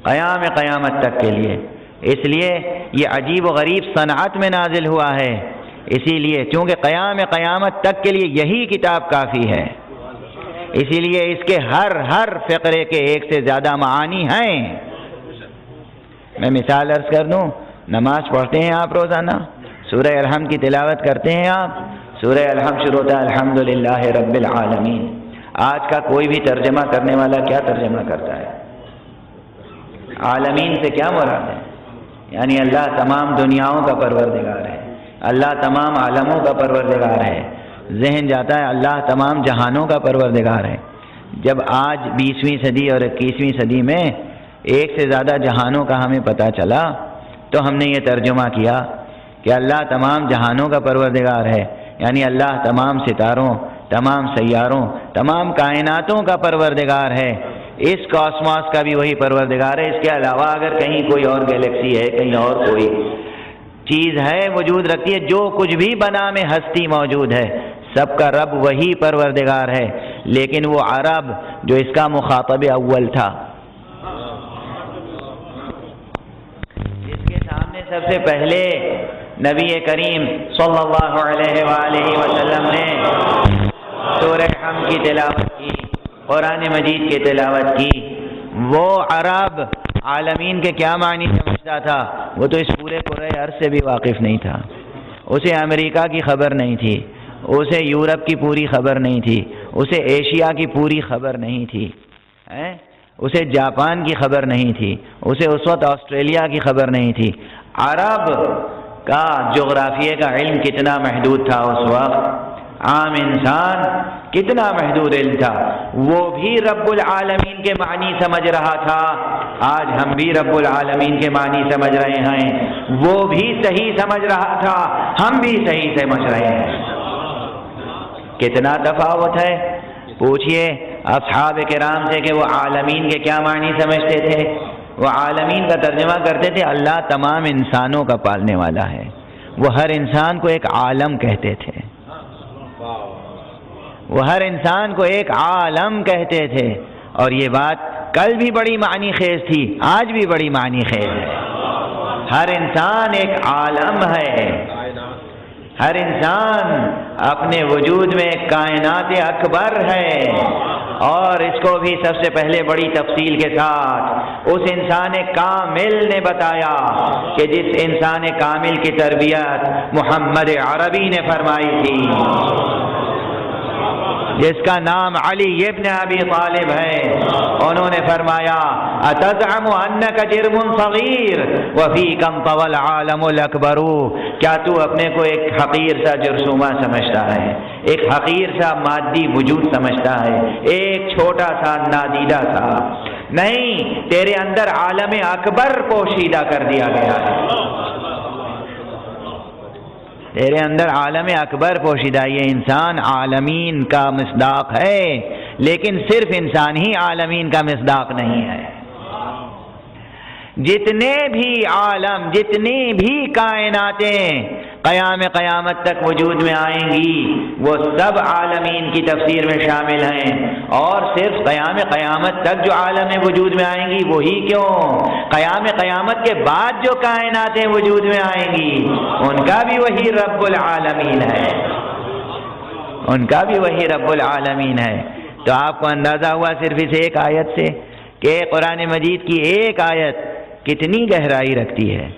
قیام قیامت تک کے لیے۔ اس لیے یہ عجیب و غریب صنعت میں نازل ہوا ہے، اسی لیے چونکہ قیام قیامت تک کے لیے یہی کتاب کافی ہے، اسی لیے اس کے ہر فقرے کے ایک سے زیادہ معانی ہیں۔ میں مثال عرض کر دوں، نماز پڑھتے ہیں آپ روزانہ، سورہ الحمد کی تلاوت کرتے ہیں آپ، سورہ الحمد شروع ہوتا ہے الحمدللہ رب العالمین۔ آج کا کوئی بھی ترجمہ کرنے والا کیا ترجمہ کرتا ہے؟ عالمین سے کیا مراد ہے؟ یعنی اللہ تمام دنیاؤں کا پروردگار ہے، اللہ تمام عالموں کا پروردگار ہے۔ ذہن جاتا ہے اللہ تمام جہانوں کا پروردگار ہے۔ جب آج 20ویں صدی اور 21ویں صدی میں ایک سے زیادہ جہانوں کا ہمیں پتہ چلا تو ہم نے یہ ترجمہ کیا کہ اللہ تمام جہانوں کا پروردگار ہے، یعنی اللہ تمام ستاروں، تمام سیاروں، تمام کائناتوں کا پروردگار ہے۔ اس کاسماس کا بھی وہی پروردگار ہے۔ اس کے علاوہ اگر کہیں کوئی اور گیلیکسی ہے، کہیں اور کوئی چیز ہے وجود رکھتی ہے، جو کچھ بھی بنا میں ہستی موجود ہے، سب کا رب وہی پروردگار ہے۔ لیکن وہ عرب جو اس کا مخاطب اول تھا، جس کے سامنے سب سے پہلے نبی کریم صلی اللہ علیہ وآلہ وسلم نے سورہ حمد کی تلاوت کی، قرآن مجید کی تلاوت کی، وہ عرب عالمین کے کیا معنی سمجھتا تھا؟ وہ تو اس پورے کرۂ ارض سے بھی واقف نہیں تھا، اسے امریکہ کی خبر نہیں تھی، اسے یورپ کی پوری خبر نہیں تھی، اسے ایشیا کی پوری خبر نہیں تھی، اسے جاپان کی خبر نہیں تھی، اسے اس وقت آسٹریلیا کی خبر نہیں تھی۔ عرب کا جغرافیے کا علم کتنا محدود تھا اس وقت، عام انسان کتنا محدود علم تھا، وہ بھی رب العالمین کے معنی سمجھ رہا تھا۔ آج ہم بھی رب العالمین کے معنی سمجھ رہے ہیں، وہ بھی صحیح سمجھ رہا تھا، ہم بھی صحیح سمجھ رہے ہیں۔ کتنا تفاوت ہے؟ پوچھئے اصحاب کرام سے کہ وہ عالمین کے کیا معنی سمجھتے تھے؟ وہ عالمین کا ترجمہ کرتے تھے اللہ تمام انسانوں کا پالنے والا ہے، وہ ہر انسان کو ایک عالم کہتے تھے، وہ ہر انسان کو ایک عالم کہتے تھے۔ اور یہ بات کل بھی بڑی معنی خیز تھی، آج بھی بڑی معنی خیز ہے۔ ہر انسان ایک عالم ہے، ہر انسان اپنے وجود میں کائنات اکبر ہے، اور اس کو بھی سب سے پہلے بڑی تفصیل کے ساتھ اس انسان کامل نے بتایا کہ جس انسان کامل کی تربیت محمد عربی نے فرمائی تھی، جس کا نام علی ابن ابی طالب ہے۔ انہوں نے فرمایا اتزعم انک جرم صغیر وفیک انطوی العالم الاکبر، کیا تو اپنے کو ایک حقیر سا جرثومہ سمجھتا ہے، ایک حقیر سا مادی وجود سمجھتا ہے، ایک چھوٹا سا نادیدہ سا؟ نہیں، تیرے اندر عالم اکبر پوشیدہ کر دیا گیا ہے، تیرے اندر عالم اکبر پوشیدہ۔ یہ انسان عالمین کا مصداق ہے، لیکن صرف انسان ہی عالمین کا مصداق نہیں ہے۔ جتنے بھی عالم، جتنی بھی کائناتیں قیام قیامت تک وجود میں آئیں گی، وہ سب عالمین کی تفسیر میں شامل ہیں، اور صرف قیام قیامت تک جو عالم وجود میں آئیں گی وہی کیوں، قیام قیامت کے بعد جو کائناتیں وجود میں آئیں گی ان کا بھی وہی رب العالمین ہے، ان کا بھی وہی رب العالمین ہے۔ تو آپ کو اندازہ ہوا صرف اس ایک آیت سے کہ قرآن مجید کی ایک آیت کتنی گہرائی رکھتی ہے۔